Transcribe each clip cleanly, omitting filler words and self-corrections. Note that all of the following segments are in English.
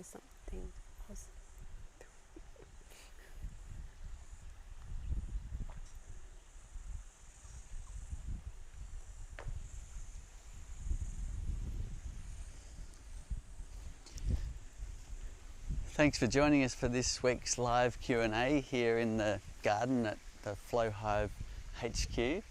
something. Thanks for joining us for this week's live Q&A here in the garden at the Flow Hive HQ.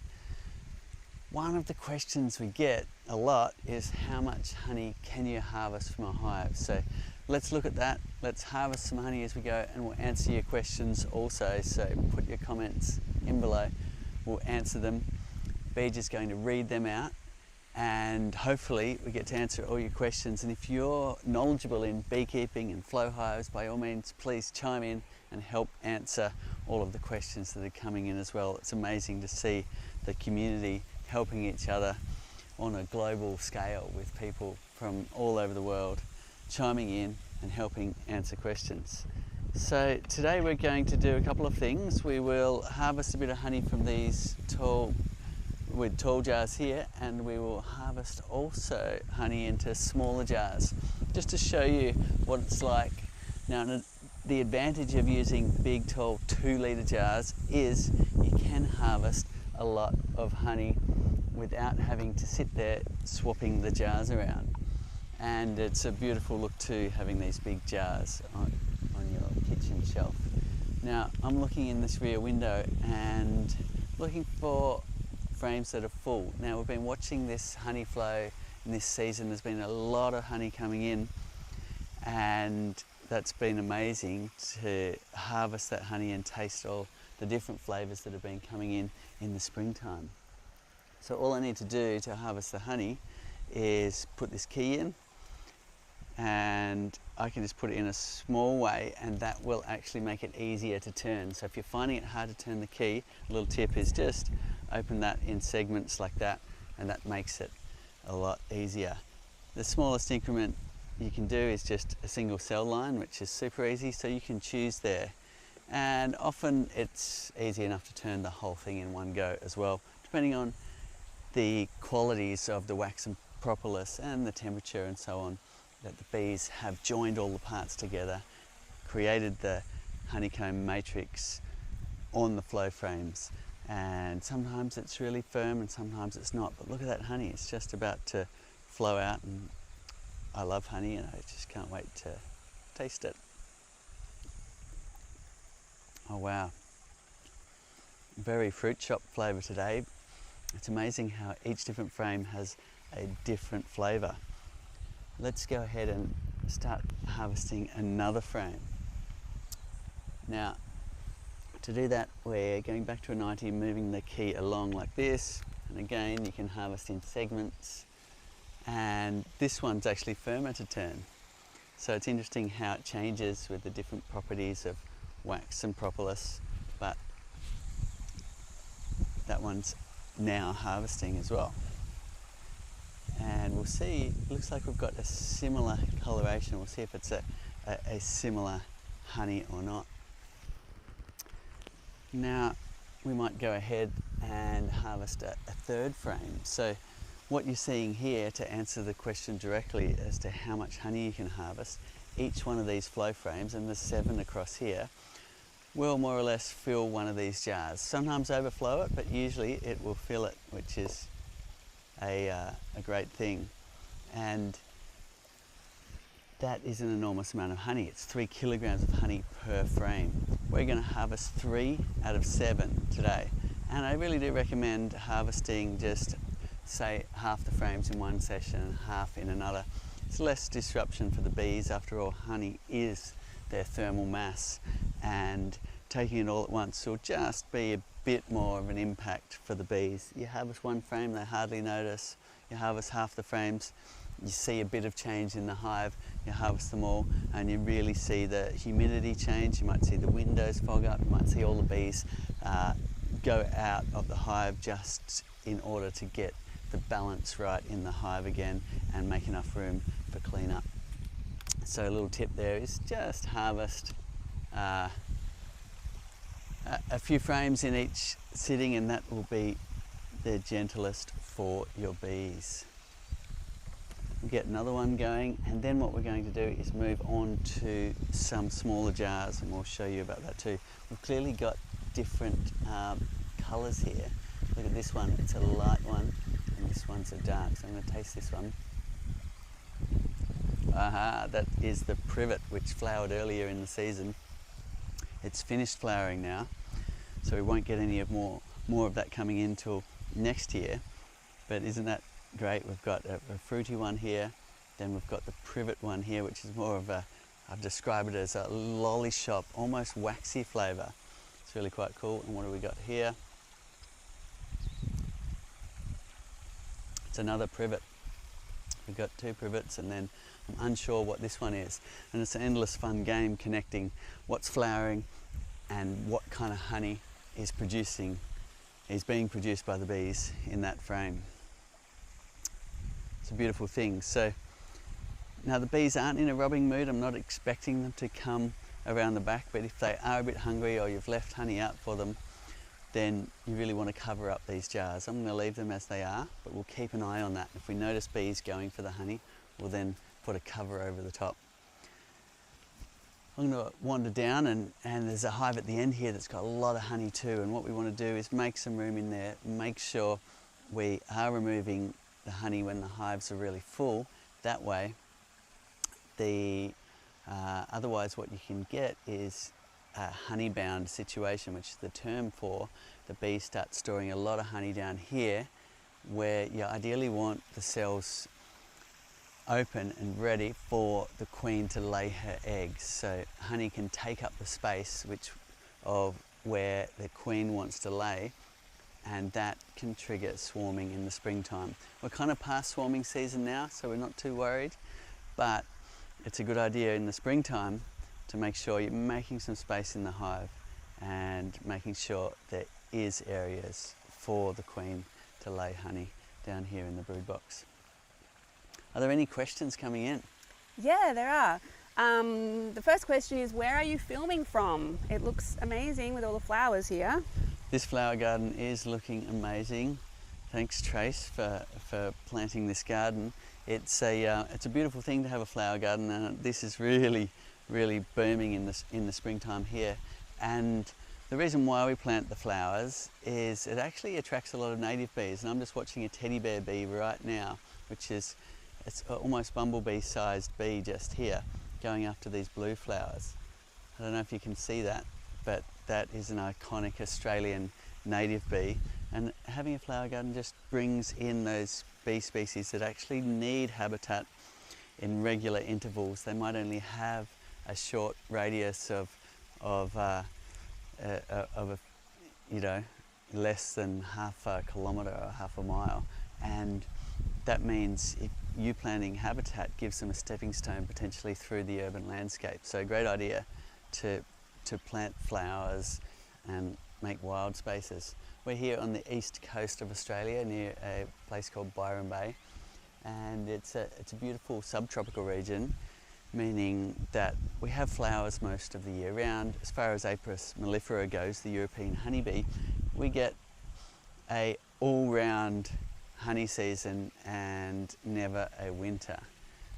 One of the questions we get a lot is how much honey can you harvest from a hive? So let's look at that. Let's harvest some honey as we go, and we'll answer your questions also. So put your comments in below. We'll answer them. Beej is going to read them out, and hopefully we get to answer all your questions. And if you're knowledgeable in beekeeping and flow hives, by all means please chime in and help answer all of the questions that are coming in as well. It's amazing to see the community helping each other on a global scale, with people from all over the world chiming in and helping answer questions. So today we're going to do a couple of things. We will harvest a bit of honey from these tall jars here, and we will harvest also honey into smaller jars, just to show you what it's like. Now, the advantage of using big, tall 2-litre jars is you can harvest a lot of honey without having to sit there swapping the jars around. And it's a beautiful look too, having these big jars on your kitchen shelf. Now, I'm looking in this rear window and looking for frames that are full. Now, we've been watching this honey flow in this season. There's been a lot of honey coming in, and that's been amazing to harvest that honey and taste all the different flavours that have been coming in the springtime. So all I need to do to harvest the honey is put this key in, and I can just put it in a small way, and that will actually make it easier to turn. So if you're finding it hard to turn the key, a little tip is just open that in segments like that, and that makes it a lot easier. The smallest increment you can do is just a single cell line, which is super easy, so you can choose there. And often it's easy enough to turn the whole thing in one go as well, depending on the qualities of the wax and propolis and the temperature and so on, that the bees have joined all the parts together, created the honeycomb matrix on the flow frames. And sometimes it's really firm and sometimes it's not, but look at that honey, it's just about to flow out, and I love honey and I just can't wait to taste it. Oh wow, very fruit shop flavour today. It's amazing how each different frame has a different flavour. Let's go ahead and start harvesting another frame. Now, to do that, we're going back to a 90, moving the key along like this, and again you can harvest in segments, and this one's actually firmer to turn. So it's interesting how it changes with the different properties of wax and propolis, but that one's now harvesting as well. And we'll see, it looks like we've got a similar coloration. We'll see if it's a similar honey or not. Now we might go ahead and harvest a third frame. So what you're seeing here, to answer the question directly as to how much honey you can harvest, each one of these flow frames, and there's 7 across here, will more or less fill one of these jars. Sometimes overflow it, but usually it will fill it, which is a great thing. And that is an enormous amount of honey. It's 3 kilograms of honey per frame. We're going to harvest 3 out of 7 today. And I really do recommend harvesting just, say, half the frames in one session and half in another. It's less disruption for the bees. After all, honey is their thermal mass, and taking it all at once will just be a bit more of an impact for the bees. You harvest one frame, they hardly notice. You harvest half the frames, you see a bit of change in the hive. You harvest them all and you really see the humidity change. You might see the windows fog up, you might see all the bees go out of the hive just in order to get the balance right in the hive again and make enough room for cleanup. So a little tip there is just harvest a few frames in each sitting, and that will be the gentlest for your bees. We'll get another one going, and then what we're going to do is move on to some smaller jars, and we'll show you about that too. We've clearly got different colours here. Look at this one, it's a light one, and this one's a dark. So I'm going to taste this one. Aha, that is the privet which flowered earlier in the season. It's finished flowering now, so we won't get any more of that coming in till next year. But isn't that great? We've got a fruity one here, then we've got the privet one here, which is more of a, I've described it as a lollishop, almost waxy flavour. It's really quite cool. And what do we got here? It's another privet. We've got two privets, and then I'm unsure what this one is. And it's an endless fun game connecting what's flowering and what kind of honey is being produced by the bees in that frame. It's a beautiful thing. So now the bees aren't in a robbing mood. I'm not expecting them to come around the back, but if they are a bit hungry or you've left honey out for them, then you really want to cover up these jars. I'm going to leave them as they are, but we'll keep an eye on that. If we notice bees going for the honey, we'll then put a cover over the top. I'm going to wander down, and there's a hive at the end here that's got a lot of honey too, and what we want to do is make some room in there, make sure we are removing the honey when the hives are really full. That way, otherwise what you can get is a honey-bound situation, which is the term for the bees start storing a lot of honey down here, where you ideally want the cells open and ready for the queen to lay her eggs. So honey can take up the space of where the queen wants to lay, and that can trigger swarming in the springtime. We're kind of past swarming season now, so we're not too worried, but it's a good idea in the springtime to make sure you're making some space in the hive and making sure there is areas for the queen to lay honey down here in the brood box. Are there any questions coming in? Yeah, there are. The first question is, where are you filming from? It looks amazing with all the flowers here. This flower garden is looking amazing. Thanks, Trace, for planting this garden. It's a beautiful thing to have a flower garden, and this is really booming in the springtime here. And the reason why we plant the flowers is it actually attracts a lot of native bees. And I'm just watching a teddy bear bee right now, it's almost bumblebee-sized bee just here, going after these blue flowers. I don't know if you can see that, but that is an iconic Australian native bee. And having a flower garden just brings in those bee species that actually need habitat in regular intervals. They might only have a short radius of less than half a kilometre or half a mile, and that means if you planting habitat gives them a stepping stone potentially through the urban landscape. So a great idea to plant flowers and make wild spaces. We're here on the east coast of Australia near a place called Byron Bay, and it's a beautiful subtropical region, meaning that we have flowers most of the year round. As far as Apis mellifera goes, the European honeybee, we get a all-round honey season and never a winter.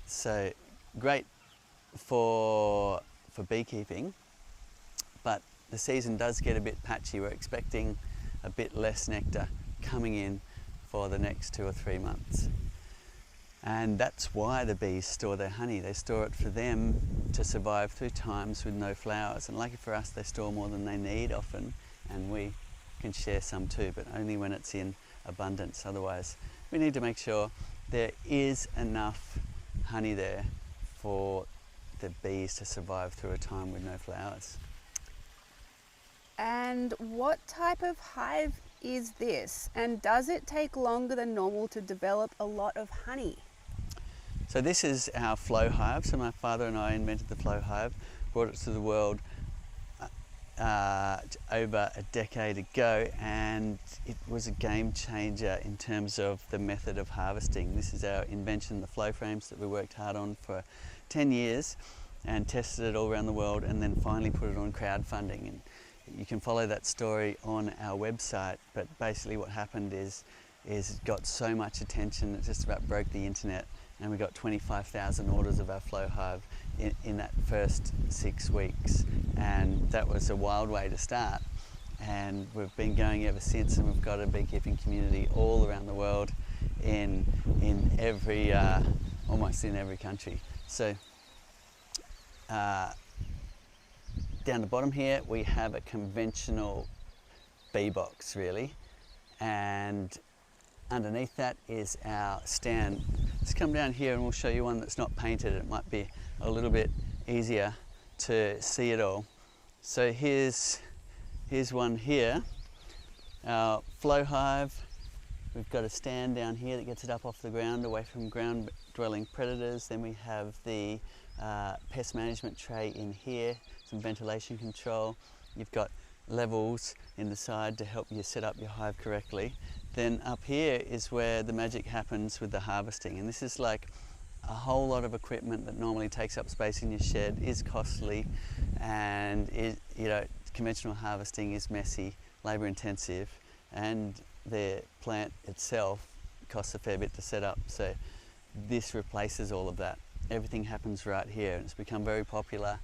So great for beekeeping, but the season does get a bit patchy. We're expecting a bit less nectar coming in for the next 2 or 3 months. And that's why the bees store their honey. They store it for them to survive through times with no flowers. And lucky for us, they store more than they need often, and we can share some too, but only when it's in abundance. Otherwise, we need to make sure there is enough honey there for the bees to survive through a time with no flowers. And what type of hive is this? And does it take longer than normal to develop a lot of honey? So this is our flow hive. So my father and I invented the flow hive, brought it to the world over a decade ago, and it was a game changer in terms of the method of harvesting. This is our invention, the flow frames that we worked hard on for 10 years and tested it all around the world, and then finally put it on crowdfunding. And you can follow that story on our website, but basically what happened is is got so much attention it just about broke the internet, and we got 25,000 orders of our flow hive in that first 6 weeks, and that was a wild way to start, and we've been going ever since, and we've got a beekeeping community all around the world in every almost in every country. So down the bottom here we have a conventional bee box really, and underneath that is our stand. Let's come down here and we'll show you one that's not painted. It might be a little bit easier to see it all. So here's one here, our flow hive. We've got a stand down here that gets it up off the ground, away from ground dwelling predators. Then we have the pest management tray in here, some ventilation control. You've got levels in the side to help you set up your hive correctly. Then up here is where the magic happens with the harvesting, and this is like a whole lot of equipment that normally takes up space in your shed, is costly, and conventional harvesting is messy, labour intensive, and the plant itself costs a fair bit to set up. So this replaces all of that. Everything happens right here, and it's become very popular,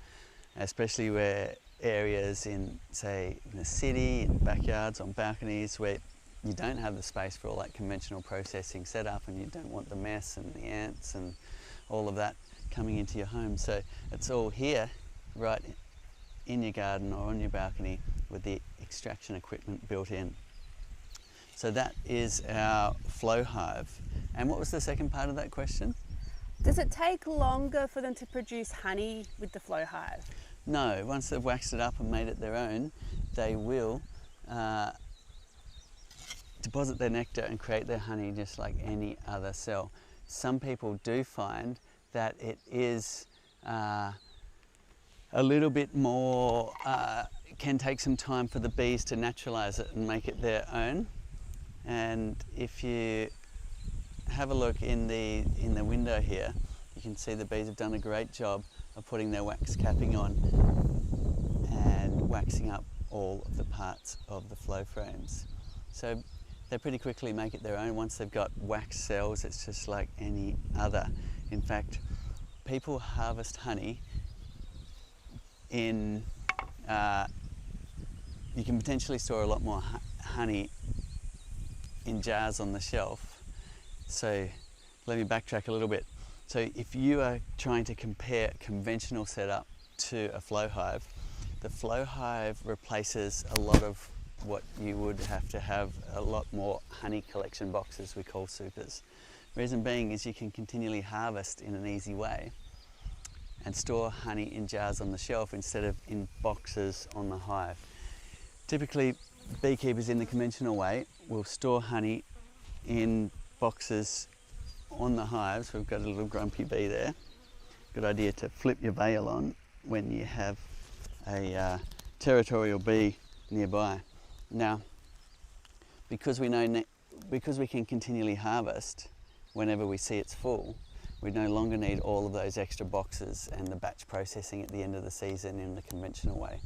especially where areas in, say, in the city, in backyards, on balconies, where you don't have the space for all that conventional processing set up, and you don't want the mess and the ants and all of that coming into your home. So it's all here, right in your garden or on your balcony, with the extraction equipment built in. So that is our flow hive. And what was the second part of that question? Does it take longer for them to produce honey with the flow hive? No, once they've waxed it up and made it their own, they will deposit their nectar and create their honey just like any other cell. Some people do find that it is a little bit more, can take some time for the bees to naturalize it and make it their own. And if you have a look in the window here, you can see the bees have done a great job of putting their wax capping on and waxing up all of the parts of the flow frames. So they pretty quickly make it their own. Once they've got wax cells, it's just like any other. In fact, people harvest honey in, you can potentially store a lot more honey in jars on the shelf. So let me backtrack a little bit. So if you are trying to compare a conventional setup to a flow hive, the flow hive replaces a lot of what you would have to have a lot more honey collection boxes we call supers. Reason being is you can continually harvest in an easy way and store honey in jars on the shelf instead of in boxes on the hive. Typically, beekeepers in the conventional way will store honey in boxes on the hives. We've got a little grumpy bee there. Good idea to flip your veil on when you have a territorial bee nearby. Now, because we can continually harvest whenever we see it's full, we no longer need all of those extra boxes and the batch processing at the end of the season in the conventional way.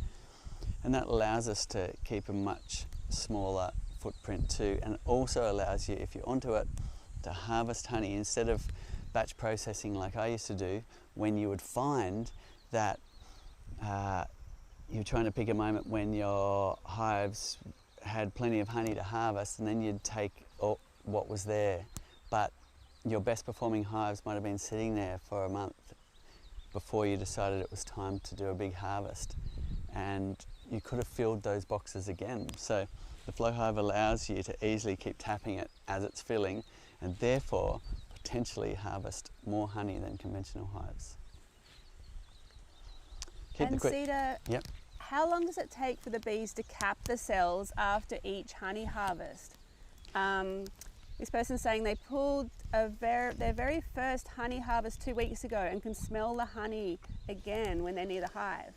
And that allows us to keep a much smaller footprint too, and also allows you, if you're onto it, to harvest honey instead of batch processing like I used to do, when you would find that you're trying to pick a moment when your hives had plenty of honey to harvest, and then you'd take what was there. But your best performing hives might have been sitting there for a month before you decided it was time to do a big harvest, and you could have filled those boxes again. So the flow hive allows you to easily keep tapping it as it's filling, and therefore potentially harvest more honey than conventional hives. Cedar, yep. How long does it take for the bees to cap the cells after each honey harvest? This person's saying they pulled their very first honey harvest 2 weeks ago and can smell the honey again when they're near the hive.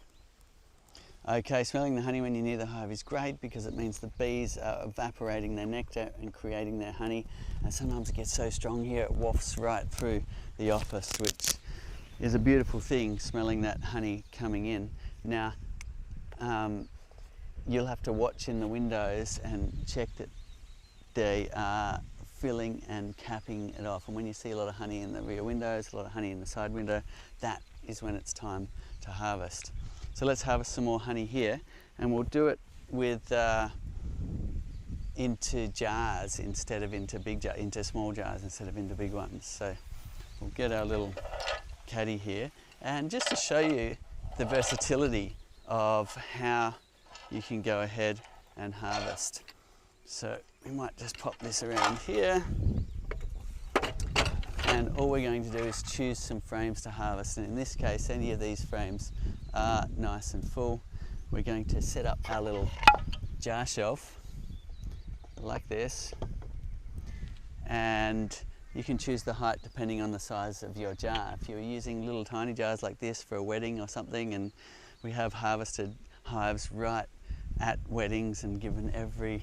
Okay, smelling the honey when you're near the hive is great because it means the bees are evaporating their nectar and creating their honey, and sometimes it gets so strong here it wafts right through the office, which is a beautiful thing, smelling that honey coming in. Now, you'll have to watch in the windows and check that they are filling and capping it off. And when you see a lot of honey in the rear windows, a lot of honey in the side window, that is when it's time to harvest. So let's harvest some more honey here, and we'll do it with into jars instead of into small jars instead of into big ones. So we'll get our little caddy here, and just to show you the versatility of how you can go ahead and harvest. So we might just pop this around here, and all we're going to do is choose some frames to harvest, and in this case any of these frames are nice and full. We're going to set up our little jar shelf like this, and you can choose the height depending on the size of your jar. If you're using little tiny jars like this for a wedding or something, and we have harvested hives right at weddings and given every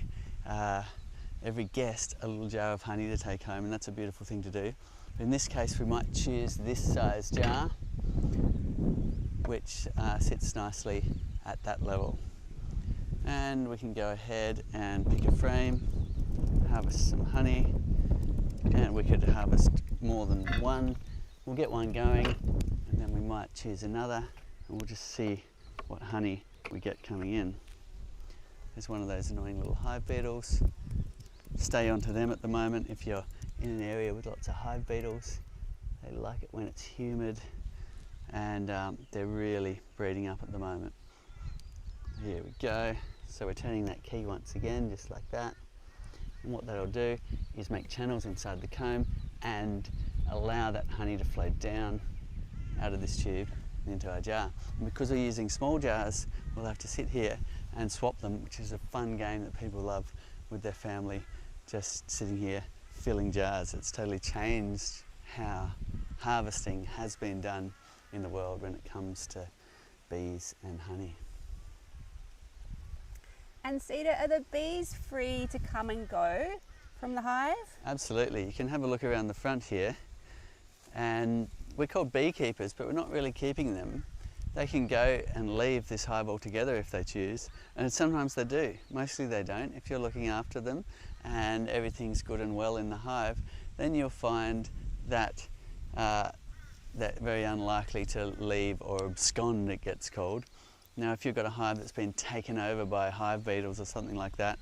guest a little jar of honey to take home, and that's a beautiful thing to do. In this case we might choose this size jar, which sits nicely at that level. And we can go ahead and pick a frame, harvest some honey, and we could harvest more than one. We'll get one going, and then we might choose another, and we'll just see what honey we get coming in. There's one of those annoying little hive beetles. Stay onto them at the moment if you're in an area with lots of hive beetles. They like it when it's humid, and they're really breeding up at the moment. Here we go. So we're turning that key once again, just like that. And what that'll do is make channels inside the comb and allow that honey to flow down out of this tube and into our jar. And because we're using small jars, we'll have to sit here and swap them, which is a fun game that people love with their family, just sitting here filling jars. It's totally changed how harvesting has been done in the world when it comes to bees and honey. And Cedar, are the bees free to come and go from the hive? Absolutely. You can have a look around the front here, and we're called beekeepers, but we're not really keeping them. They can go and leave this hive altogether if they choose, and sometimes they do. Mostly they don't. If you're looking after them and everything's good and well in the hive, then you'll find that they're very unlikely to leave or abscond, it gets called. Now, if you've got a hive that's been taken over by hive beetles or something like that,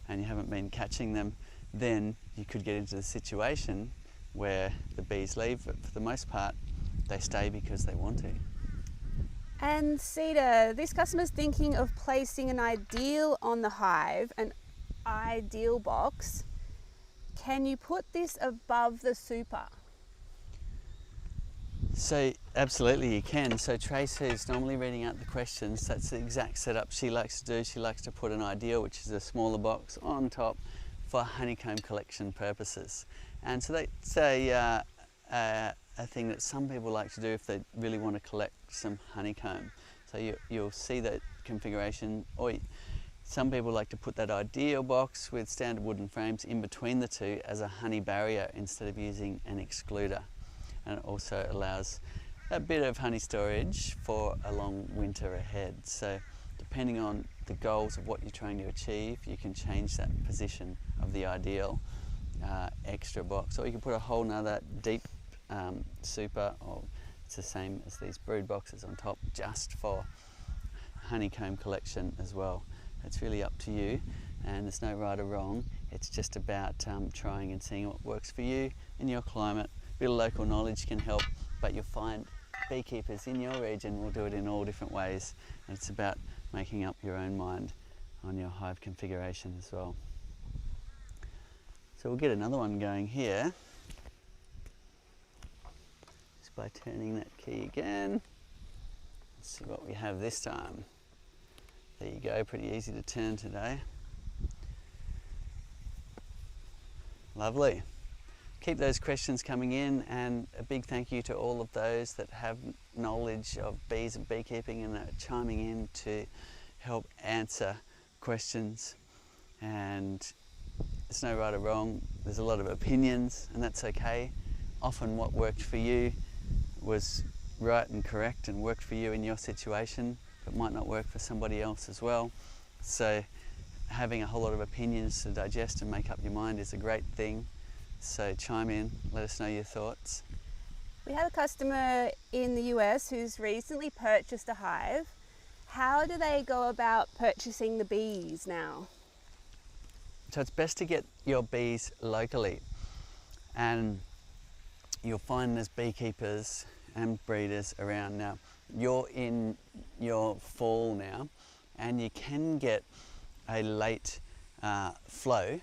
and you haven't been catching them, then you could get into the situation where the bees leave, but for the most part, they stay because they want to. And Cedar, this customer's thinking of placing an ideal on the hive, an ideal box. Can you put this above the super? So absolutely you can. So Trace, who's normally reading out the questions, that's the exact setup she likes to do. She likes to put an ideal, which is a smaller box, on top for honeycomb collection purposes. And so that's a thing that some people like to do if they really want to collect some honeycomb. So you'll see that configuration, or some people like to put that ideal box with standard wooden frames in between the two as a honey barrier instead of using an excluder. And it also allows a bit of honey storage for a long winter ahead. So depending on the goals of what you're trying to achieve, you can change that position of the ideal extra box, or you can put a whole nother deep super, or it's the same as these brood boxes on top, just for honeycomb collection as well. It's really up to you, and there's no right or wrong. It's just about trying and seeing what works for you in your climate. A bit of local knowledge can help, but you'll find beekeepers in your region will do it in all different ways, and it's about making up your own mind on your hive configuration as well. So we'll get another one going here, just by turning that key again. Let's see what we have this time. There you go, pretty easy to turn today. Lovely. Keep those questions coming in, and a big thank you to all of those that have knowledge of bees and beekeeping and are chiming in to help answer questions. And there's no right or wrong. There's a lot of opinions, and that's okay. Often what worked for you was right and correct and worked for you in your situation, but might not work for somebody else as well. So having a whole lot of opinions to digest and make up your mind is a great thing. So chime in, let us know your thoughts. We have a customer in the US who's recently purchased a hive. How do they go about purchasing the bees now? So it's best to get your bees locally, and you'll find there's beekeepers and breeders around now. You're in your fall now, and you can get a late flow,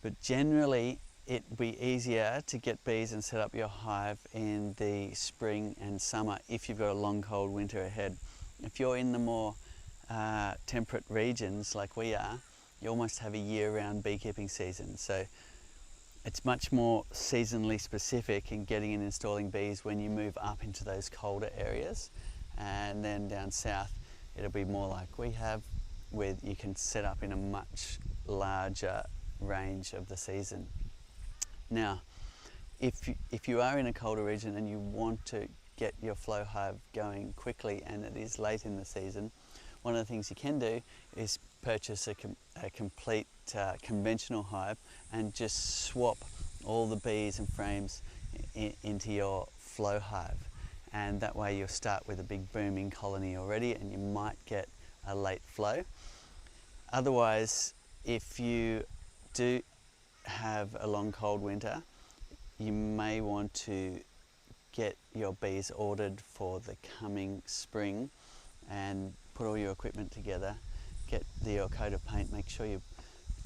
but generally it'd be easier to get bees and set up your hive in the spring and summer if you've got a long cold winter ahead. If you're in the more temperate regions like we are, you almost have a year-round beekeeping season. So it's much more seasonally specific in getting and installing bees when you move up into those colder areas. And then down south, it'll be more like we have, where you can set up in a much larger range of the season. Now, if you are in a colder region and you want to get your flow hive going quickly and it is late in the season, one of the things you can do is purchase a complete conventional hive and just swap all the bees and frames into your flow hive. And that way you'll start with a big booming colony already, and you might get a late flow. Otherwise, if you do have a long cold winter, you may want to get your bees ordered for the coming spring and put all your equipment together, get your coat of paint, make sure you're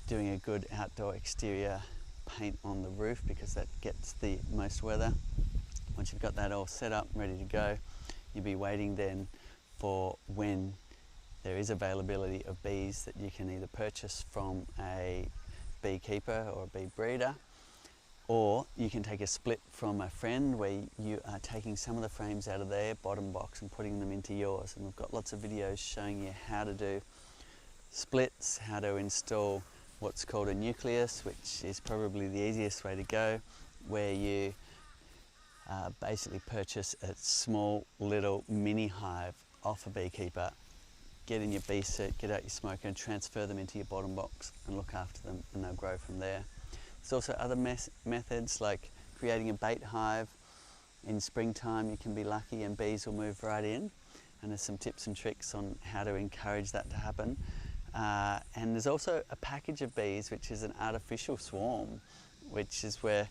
doing a good outdoor exterior paint on the roof because that gets the most weather. Once you've got that all set up, ready to go, you'll be waiting then for when there is availability of bees that you can either purchase from a beekeeper or a bee breeder, or you can take a split from a friend where you are taking some of the frames out of their bottom box and putting them into yours. And we've got lots of videos showing you how to do splits, how to install what's called a nucleus, which is probably the easiest way to go, where you basically purchase a small little mini hive off a beekeeper, get in your bee suit, get out your smoker and transfer them into your bottom box and look after them, and they'll grow from there. There's also other methods like creating a bait hive. In springtime you can be lucky and bees will move right in, and there's some tips and tricks on how to encourage that to happen. And there's also a package of bees which is an artificial swarm, which is where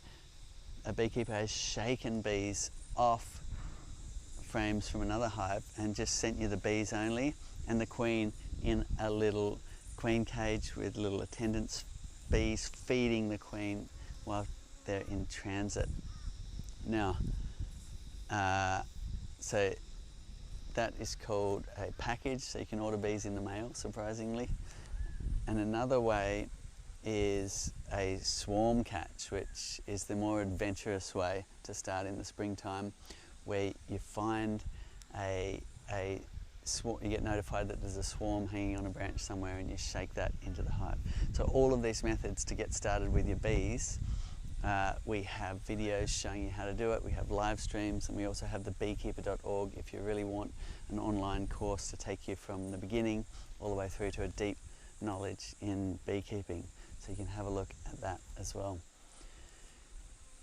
a beekeeper has shaken bees off frames from another hive and just sent you the bees only and the queen in a little queen cage with little attendants bees feeding the queen while they're in transit. Now, so that is called a package, so you can order bees in the mail, surprisingly. And another way is a swarm catch, which is the more adventurous way to start in the springtime, where you find you get notified that there's a swarm hanging on a branch somewhere and you shake that into the hive. So all of these methods to get started with your bees, we have videos showing you how to do it, we have live streams, and we also have the beekeeper.org if you really want an online course to take you from the beginning all the way through to a deep knowledge in beekeeping. So you can have a look at that as well.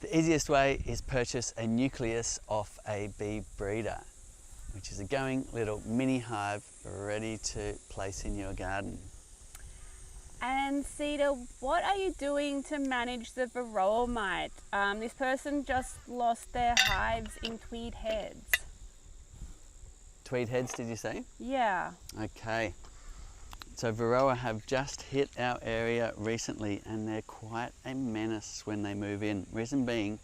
The easiest way is purchase a nucleus off a bee breeder, which is a going little mini hive ready to place in your garden. And Cedar, what are you doing to manage the Varroa mite? This person just lost their hives in Tweed Heads. Tweed Heads, did you say? Yeah. Okay. So Varroa have just hit our area recently, and they're quite a menace when they move in. Reason being,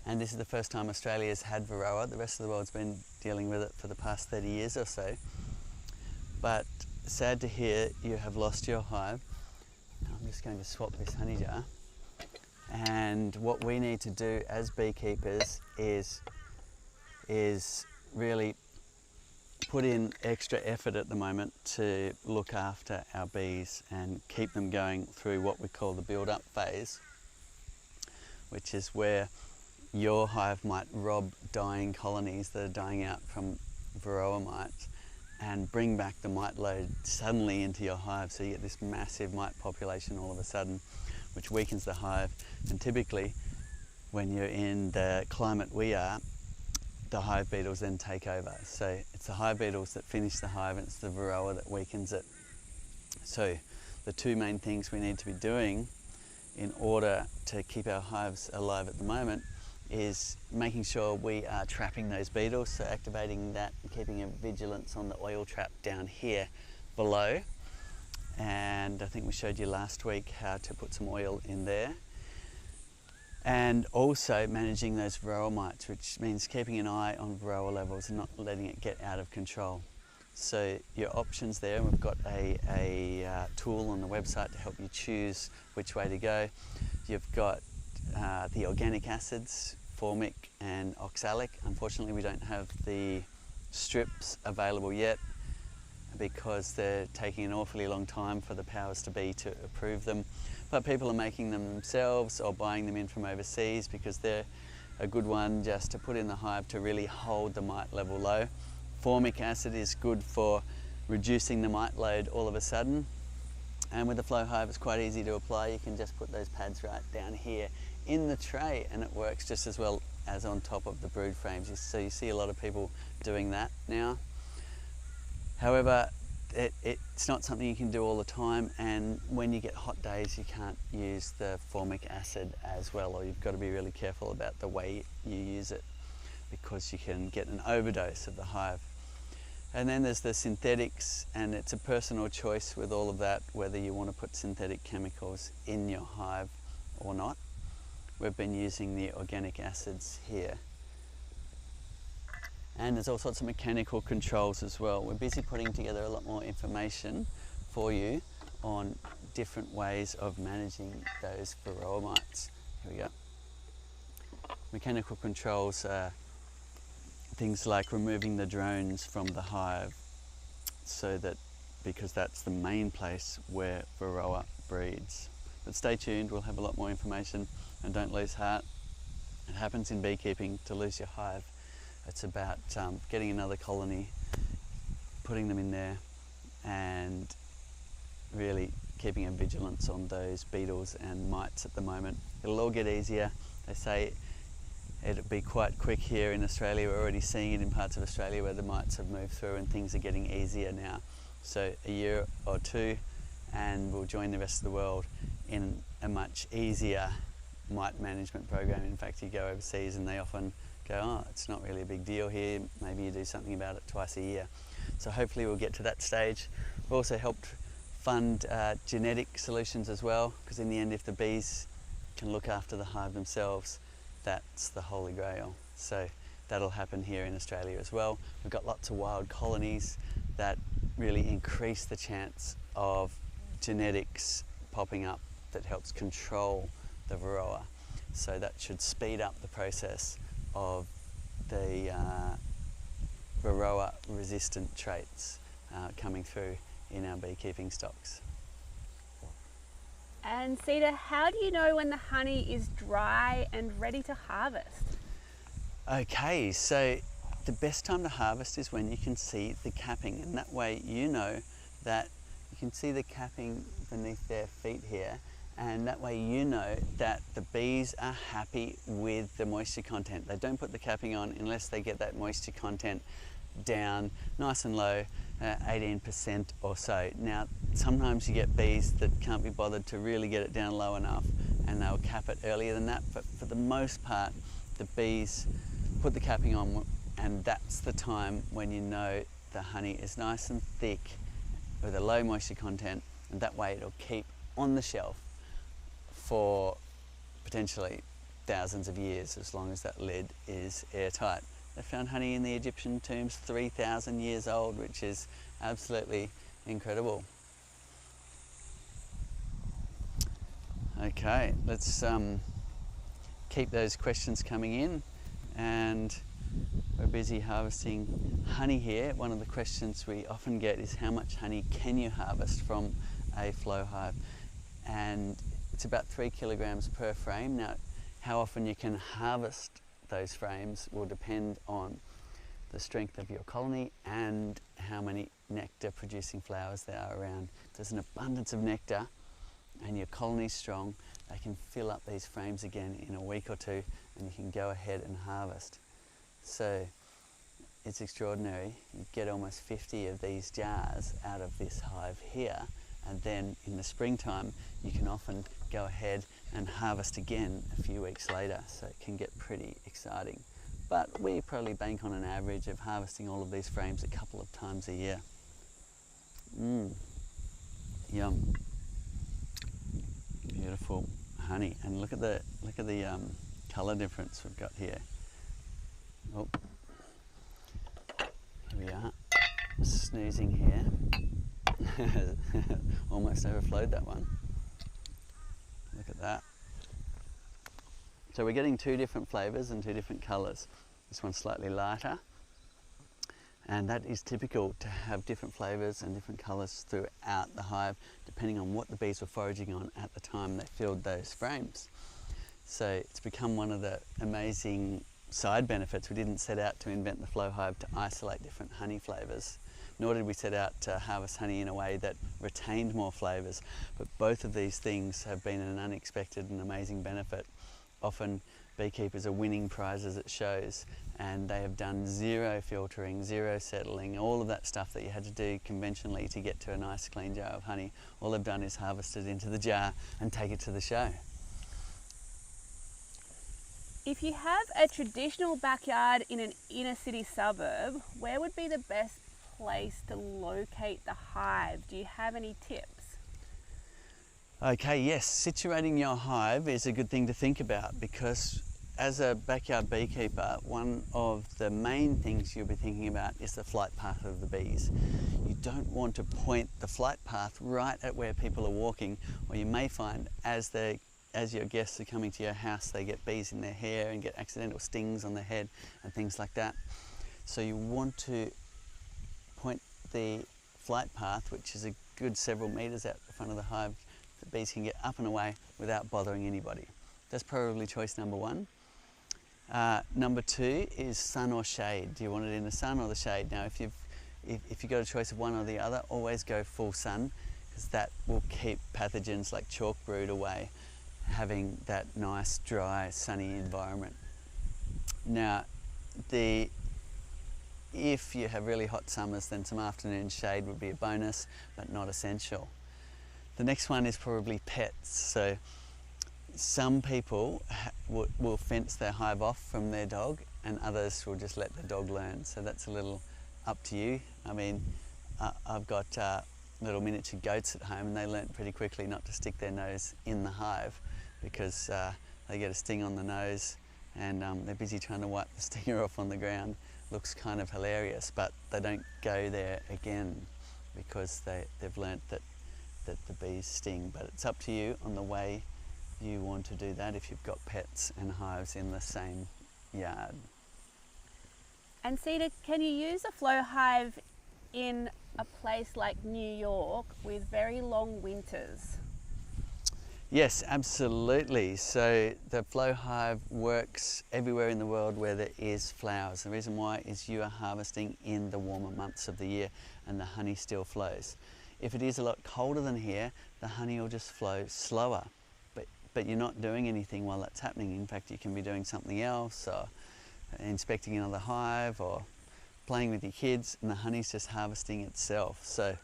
and this is the first time Australia's had Varroa, the rest of the world's been dealing with it for the past 30 years or so. But sad to hear you have lost your hive. I'm just going to swap this honey jar. And what we need to do as beekeepers is really put in extra effort at the moment to look after our bees and keep them going through what we call the build-up phase, which is where your hive might rob dying colonies that are dying out from Varroa mites and bring back the mite load suddenly into your hive, so you get this massive mite population all of a sudden. which weakens the hive. And typically, when you're in the climate we are, the hive beetles then take over. So it's the hive beetles that finish the hive, and it's the Varroa that weakens it. So the two main things we need to be doing in order to keep our hives alive at the moment is making sure we are trapping those beetles, so activating that and keeping a vigilance on the oil trap down here below. And I think we showed you last week how to put some oil in there. And also managing those Varroa mites, which means keeping an eye on Varroa levels and not letting it get out of control. So your options there, and we've got a tool on the website to help you choose which way to go. You've got the organic acids, formic and oxalic. Unfortunately, we don't have the strips available yet because they're taking an awfully long time for the powers to be to approve them. But people are making them themselves or buying them in from overseas because they're a good one just to put in the hive to really hold the mite level low. Formic acid is good for reducing the mite load all of a sudden. And with the flow hive, it's quite easy to apply. You can just put those pads right down here in the tray, and it works just as well as on top of the brood frames. So you see a lot of people doing that now. However, it's not something you can do all the time, and when you get hot days you can't use the formic acid as well, or you've got to be really careful about the way you use it because you can get an overdose of the hive. And then there's the synthetics, and it's a personal choice with all of that whether you want to put synthetic chemicals in your hive or not. We've been using the organic acids here. And there's all sorts of mechanical controls as well. We're busy putting together a lot more information for you on different ways of managing those Varroa mites. Here we go. Mechanical controls are things like removing the drones from the hive, so that, because that's the main place where Varroa breeds. But stay tuned, we'll have a lot more information, and don't lose heart. It happens in beekeeping to lose your hive. It's about getting another colony, putting them in there, and really keeping a vigilance on those beetles and mites at the moment. It'll all get easier. They say it'll be quite quick here in Australia. We're already seeing it in parts of Australia where the mites have moved through and things are getting easier now. So a year or two and we'll join the rest of the world in a much easier mite management program. In fact, you go overseas and they often go, oh, it's not really a big deal here, maybe you do something about it twice a year. So hopefully we'll get to that stage. We've also helped fund genetic solutions as well, because in the end, if the bees can look after the hive themselves, that's the holy grail. So that'll happen here in Australia as well. We've got lots of wild colonies that really increase the chance of genetics popping up that helps control the Varroa. So that should speed up the process of the Varroa resistant traits coming through in our beekeeping stocks. And Cedar, how do you know when the honey is dry and ready to harvest? Okay, so the best time to harvest is when you can see the capping, and that way you know that you can see the capping beneath their feet here, and that way you know that the bees are happy with the moisture content. They don't put the capping on unless they get that moisture content down nice and low, 18% or so. Now sometimes you get bees that can't be bothered to really get it down low enough and they'll cap it earlier than that, but for the most part the bees put the capping on, and that's the time when you know the honey is nice and thick with a low moisture content, and that way it'll keep on the shelf for potentially thousands of years as long as that lid is airtight. They found honey in the Egyptian tombs 3,000 years old, which is absolutely incredible. Okay, let's keep those questions coming in, and we're busy harvesting honey here. One of the questions we often get is how much honey can you harvest from a flow hive? And it's about 3 kilograms per frame. Now, how often you can harvest those frames will depend on the strength of your colony and how many nectar producing flowers there are around. If there's an abundance of nectar and your colony's strong, they can fill up these frames again in a week or two, and you can go ahead and harvest. So it's extraordinary. You get almost 50 of these jars out of this hive here, and then in the springtime you can often go ahead and harvest again a few weeks later, so it can get pretty exciting. But we probably bank on an average of harvesting all of these frames a couple of times a year. Yum. Beautiful honey, and look at the colour difference we've got here. Oh, here we are, snoozing here. Almost overflowed that one. Look at that. So we're getting two different flavours and two different colours. This one's slightly lighter, and that is typical to have different flavours and different colours throughout the hive, depending on what the bees were foraging on at the time they filled those frames. So it's become one of the amazing side benefits. We didn't set out to invent the flow hive to isolate different honey flavours, nor did we set out to harvest honey in a way that retained more flavours, but both of these things have been an unexpected and amazing benefit. Often beekeepers are winning prizes at shows, and they have done zero filtering, zero settling, all of that stuff that you had to do conventionally to get to a nice clean jar of honey. All they've done is harvest it into the jar and take it to the show. If you have a traditional backyard in an inner city suburb, where would be the best place to locate the hive? Do you have any tips? Okay, yes, situating your hive is a good thing to think about, because as a backyard beekeeper, one of the main things you'll be thinking about is the flight path of the bees. You don't want to point the flight path right at where people are walking, or you may find as your guests are coming to your house, they get bees in their hair and get accidental stings on their head and things like that. So you want to point the flight path, which is a good several metres out the front of the hive, the bees can get up and away without bothering anybody. That's probably choice number one. Number two is sun or shade. Do you want it in the sun or the shade? Now, if you've got a choice of one or the other, always go full sun, because that will keep pathogens like chalk brood away, having that nice, dry, sunny environment. Now, if you have really hot summers, then some afternoon shade would be a bonus, but not essential. The next one is probably pets. So some people will fence their hive off from their dog, and others will just let the dog learn. So that's a little up to you. I mean, I've got little miniature goats at home, and they learnt pretty quickly not to stick their nose in the hive, because they get a sting on the nose, and they're busy trying to wipe the stinger off on the ground. Looks kind of hilarious, but they don't go there again because they've learnt that the bees sting. But it's up to you on the way you want to do that if you've got pets and hives in the same yard. And Cedar, can you use a flow hive in a place like New York with very long winters? Yes, absolutely. So the flow hive works everywhere in the world where there is flowers. The reason why is you are harvesting in the warmer months of the year, and the honey still flows. If it is a lot colder than here, the honey will just flow slower, but you're not doing anything while that's happening. In fact, you can be doing something else, or inspecting another hive, or playing with your kids, and the honey's just harvesting itself. So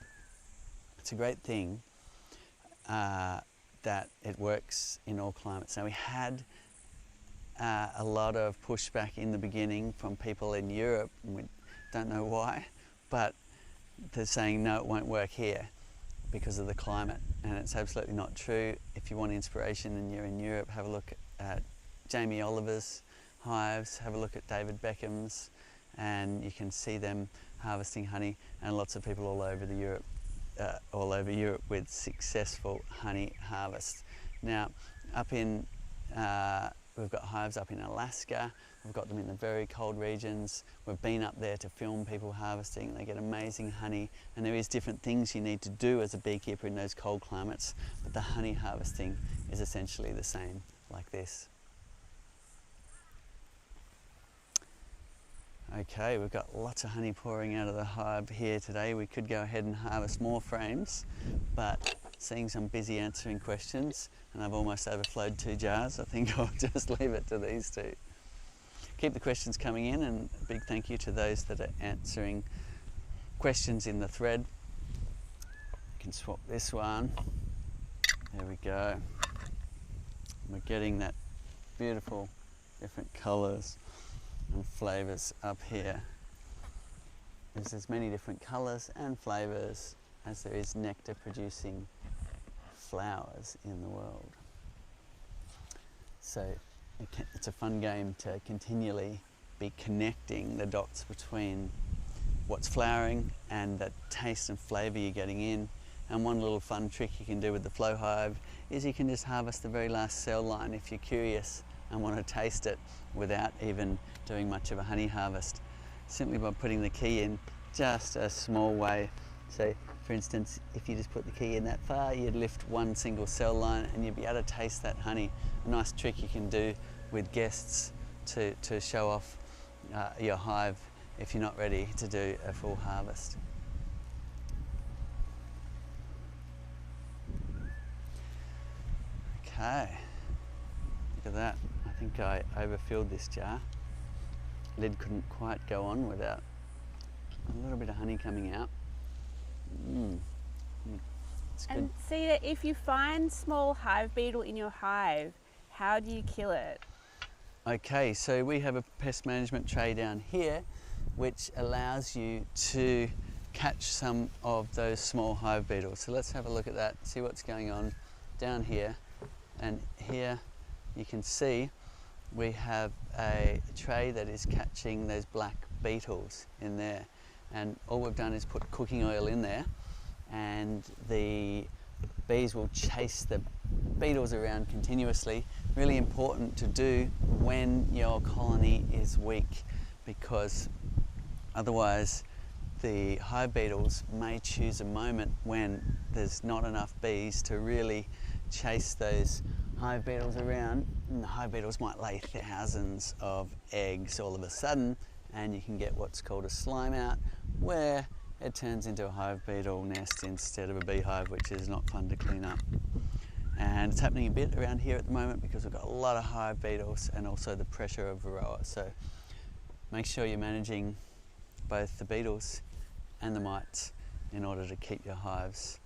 it's a great thing that it works in all climates. Now, we had a lot of pushback in the beginning from people in Europe, and we don't know why, but they're saying no, it won't work here because of the climate, and it's absolutely not true. If you want inspiration and you're in Europe, have a look at Jamie Oliver's hives, have a look at David Beckham's, and you can see them harvesting honey, and lots of people all over Europe with successful honey harvests. Now, up in we've got hives up in Alaska. We've got them in the very cold regions. We've been up there to film people harvesting. They get amazing honey, and there is different things you need to do as a beekeeper in those cold climates, but the honey harvesting is essentially the same, like this. Okay, we've got lots of honey pouring out of the hive here today. We could go ahead and harvest more frames, but seeing some busy answering questions, and I've almost overflowed 2 jars. I think I'll just leave it to these 2. Keep the questions coming in, and a big thank you to those that are answering questions in the thread. You can swap this one. There we go. We're getting that beautiful different colours and flavours up here. There's as many different colours and flavours as there is nectar producing flowers in the world. So it's a fun game to continually be connecting the dots between what's flowering and that taste and flavour you're getting in. And one little fun trick you can do with the flow hive is you can just harvest the very last cell line if you're curious and want to taste it without even doing much of a honey harvest, simply by putting the key in just a small way. So for instance, if you just put the key in that far, you'd lift one single cell line and you'd be able to taste that honey. A nice trick you can do with guests to show off your hive if you're not ready to do a full harvest. Okay, look at that. I think I overfilled this jar. Lid couldn't quite go on without a little bit of honey coming out. It's good. And Cedar, if you find small hive beetle in your hive, how do you kill it? Okay, so we have a pest management tray down here which allows you to catch some of those small hive beetles. So let's have a look at that, see what's going on down here. And here you can see we have a tray that is catching those black beetles in there. And all we've done is put cooking oil in there, and the bees will chase the beetles around continuously. Really important to do when your colony is weak, because otherwise the hive beetles may choose a moment when there's not enough bees to really chase those hive beetles around, and the hive beetles might lay thousands of eggs all of a sudden, and you can get what's called a slime out, where it turns into a hive beetle nest instead of a beehive, which is not fun to clean up. And it's happening a bit around here at the moment because we've got a lot of hive beetles and also the pressure of Varroa. So make sure you're managing both the beetles and the mites in order to keep your hives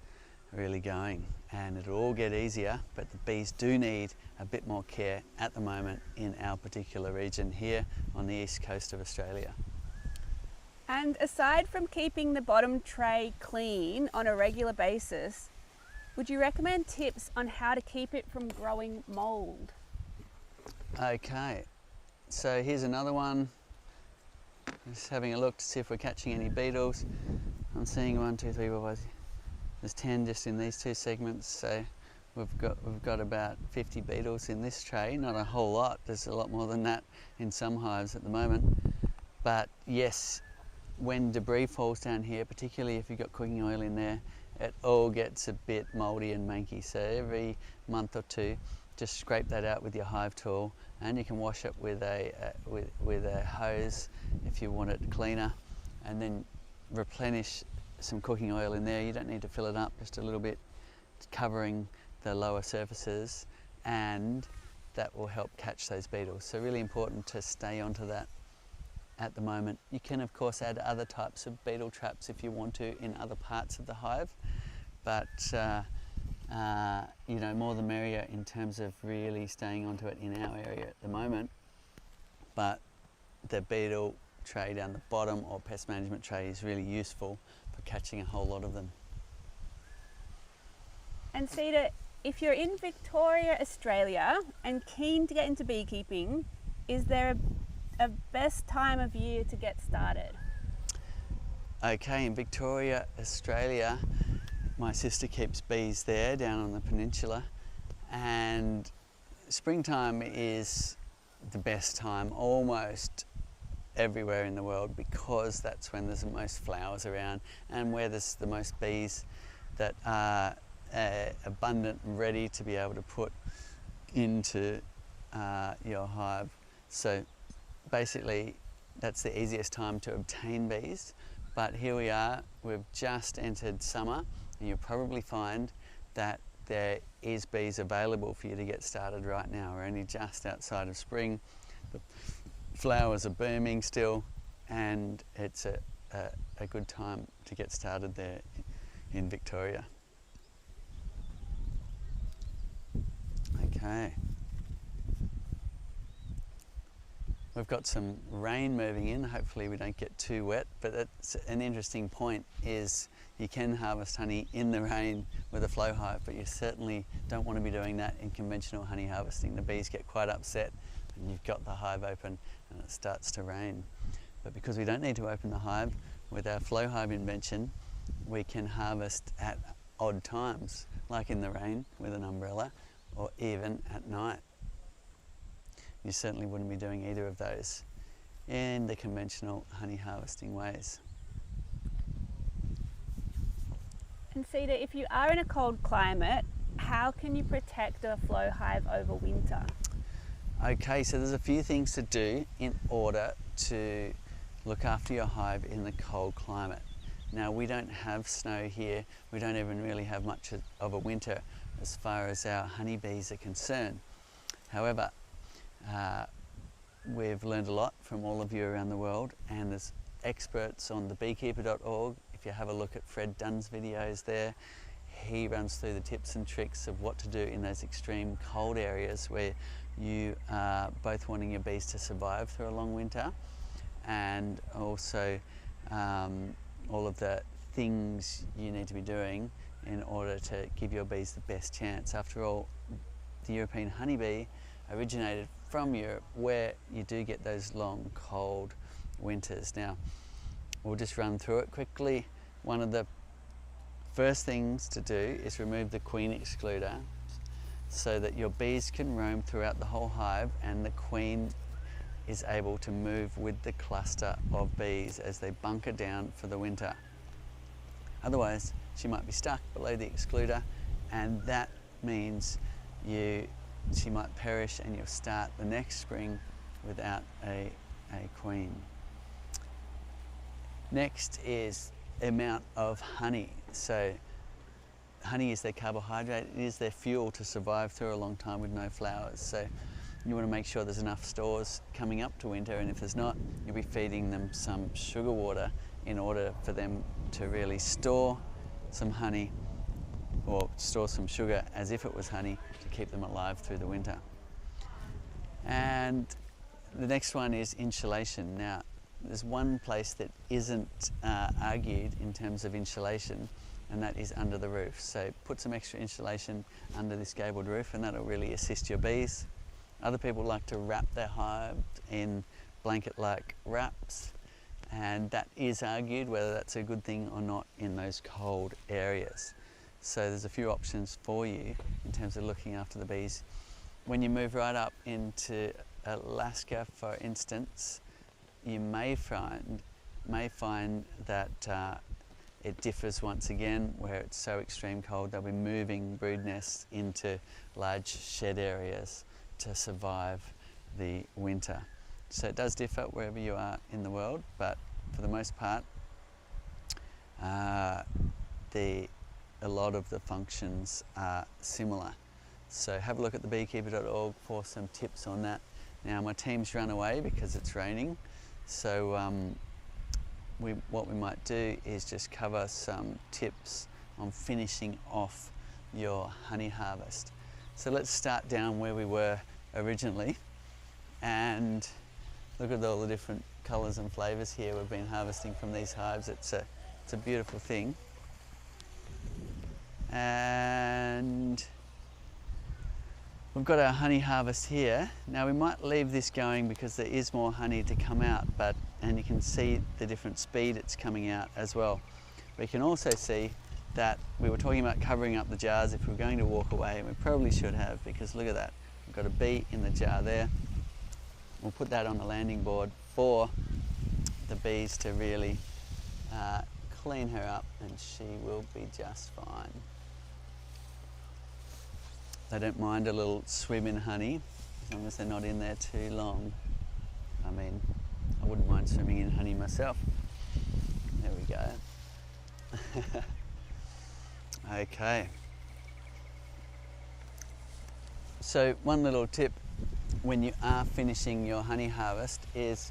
really going. And it'll all get easier, but the bees do need a bit more care at the moment in our particular region here on the east coast of Australia. And aside from keeping the bottom tray clean on a regular basis, would you recommend tips on how to keep it from growing mold? Okay, so here's another one. Just having a look to see if we're catching any beetles. I'm seeing 1, 2, 3, 4, 5. There's 10 just in these 2 segments, so we've got about 50 beetles in this tray. Not a whole lot. There's a lot more than that in some hives at the moment. But yes, when debris falls down here, particularly if you've got cooking oil in there, it all gets a bit mouldy and manky. So every month or 2, just scrape that out with your hive tool, and you can wash it with a hose if you want it cleaner, and then replenish some cooking oil in there. You don't need to fill it up, just a little bit, covering the lower surfaces, and that will help catch those beetles. So really important to stay onto that at the moment. You can of course add other types of beetle traps if you want to in other parts of the hive, but you know, more the merrier in terms of really staying onto it in our area at the moment. But the beetle tray down the bottom, or pest management tray, is really useful for catching a whole lot of them. And Cedar, if you're in Victoria, Australia and keen to get into beekeeping, is there a best time of year to get started? Okay, in Victoria, Australia, my sister keeps bees there down on the peninsula, and springtime is the best time almost everywhere in the world, because that's when there's the most flowers around and where there's the most bees that are abundant and ready to be able to put into your hive. So basically that's the easiest time to obtain bees. But here we are, we've just entered summer, and you'll probably find that there is bees available for you to get started right now. We're only just outside of spring. The flowers are booming still, and it's a good time to get started there in Victoria. Okay. We've got some rain moving in. Hopefully we don't get too wet, but that's an interesting point, is you can harvest honey in the rain with a flow hive, but you certainly don't want to be doing that in conventional honey harvesting. The bees get quite upset and you've got the hive open and it starts to rain. But because we don't need to open the hive, with our flow hive invention, we can harvest at odd times, like in the rain with an umbrella, or even at night. You certainly wouldn't be doing either of those in the conventional honey harvesting ways. And Cedar, if you are in a cold climate, how can you protect a flow hive over winter? Okay, so there's a few things to do in order to look after your hive in the cold climate. Now, we don't have snow here. We don't even really have much of a winter as far as our honeybees are concerned. However, we've learned a lot from all of you around the world, and there's experts on the beekeeper.org. If you have a look at Fred Dunn's videos there, he runs through the tips and tricks of what to do in those extreme cold areas where you are both wanting your bees to survive through a long winter, and also all of the things you need to be doing in order to give your bees the best chance. After all, the European honeybee originated from Europe, where you do get those long, cold winters. Now, we'll just run through it quickly. One of the first things to do is remove the queen excluder so that your bees can roam throughout the whole hive and the queen is able to move with the cluster of bees as they bunker down for the winter. Otherwise, she might be stuck below the excluder, and that means she might perish and you'll start the next spring without a queen. Next is amount of honey. So honey is their carbohydrate, it is their fuel to survive through a long time with no flowers. So you want to make sure there's enough stores coming up to winter, and if there's not, you'll be feeding them some sugar water in order for them to really store some honey, or store some sugar as if it was honey, to keep them alive through the winter. And the next one is insulation. Now, there's one place that isn't argued in terms of insulation, and that is under the roof. So put some extra insulation under this gabled roof, and that'll really assist your bees. Other people like to wrap their hive in blanket-like wraps, and that is argued whether that's a good thing or not in those cold areas. So there's a few options for you in terms of looking after the bees. When you move right up into Alaska, for instance, you may find that it differs once again, where it's so extreme cold they'll be moving brood nests into large shed areas to survive the winter. So it does differ wherever you are in the world, but for the most part, a lot of the functions are similar. So have a look at the beekeeper.org for some tips on that. Now, my team's run away because it's raining, so what we might do is just cover some tips on finishing off your honey harvest. So let's start down where we were originally and look at all the different colours and flavours here we've been harvesting from these hives. It's a beautiful thing. And we've got our honey harvest here. Now, we might leave this going because there is more honey to come out, and you can see the different speed it's coming out as well. We can also see that we were talking about covering up the jars if we're going to walk away, and we probably should have, because look at that. We've got a bee in the jar there. We'll put that on the landing board for the bees to really clean her up, and she will be just fine. They don't mind a little swim in honey, as long as they're not in there too long. I mean, I wouldn't mind swimming in honey myself. There we go. Okay. So one little tip when you are finishing your honey harvest is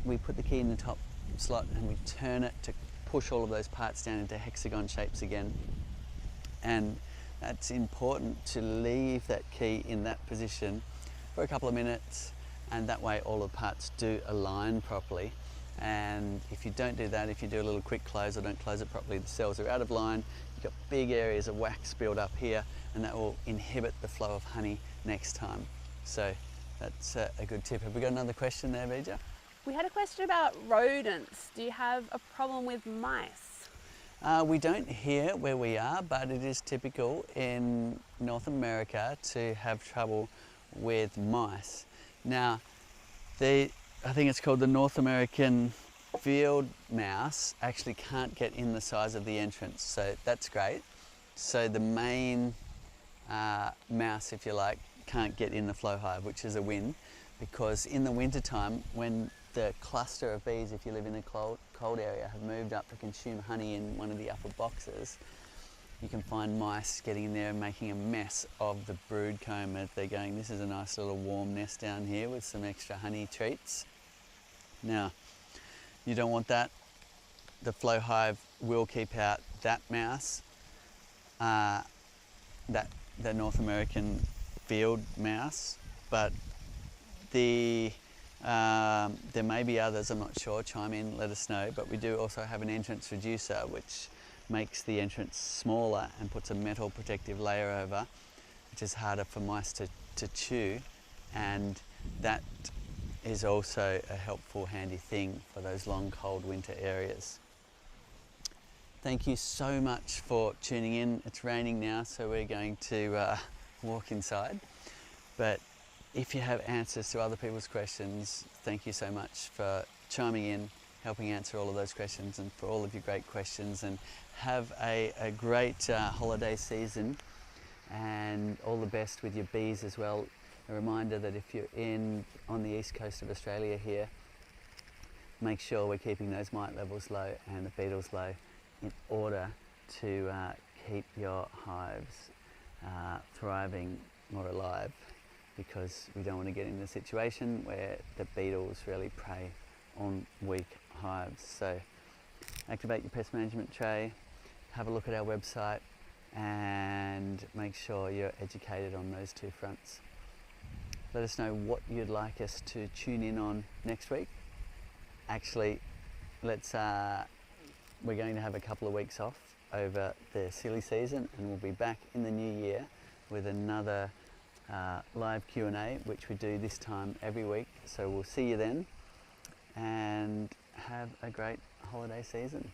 we put the key in the top slot and we turn it to push all of those parts down into hexagon shapes again. And that's important to leave that key in that position for a couple of minutes, and that way all the parts do align properly. And if you don't do that, if you do a little quick close or don't close it properly, the cells are out of line, you've got big areas of wax build up here, and that will inhibit the flow of honey next time. So that's a good tip. Have we got another question there, Bija? We had a question about rodents. Do you have a problem with mice? We don't here where we are, but it is typical in North America to have trouble with mice. Now, I think it's called the North American field mouse, actually can't get in the size of the entrance, so that's great. So the main mouse, if you like, can't get in the flow hive, which is a win, because in the winter time, when the cluster of bees, if you live in a cold area, have moved up to consume honey in one of the upper boxes, you can find mice getting in there and making a mess of the brood comb as they're going, this is a nice little warm nest down here with some extra honey treats. Now, you don't want that. The flow hive will keep out that mouse, the North American field mouse, but there may be others, I'm not sure, chime in, let us know, but we do also have an entrance reducer which makes the entrance smaller and puts a metal protective layer over, which is harder for mice to chew, and that is also a helpful, handy thing for those long, cold winter areas. Thank you so much for tuning in. It's raining now, so we're going to walk inside, but if you have answers to other people's questions, thank you so much for chiming in, helping answer all of those questions, and for all of your great questions. And have a great holiday season, and all the best with your bees as well. A reminder that if you're on the east coast of Australia here, make sure we're keeping those mite levels low and the beetles low in order to keep your hives thriving or alive, because we don't want to get in a situation where the beetles really prey on weak hives. So activate your pest management tray, have a look at our website, and make sure you're educated on those two fronts. Let us know what you'd like us to tune in on next week. Actually, we're going to have a couple of weeks off over the silly season, and we'll be back in the new year with another live Q&A, which we do this time every week. So we'll see you then, and have a great holiday season.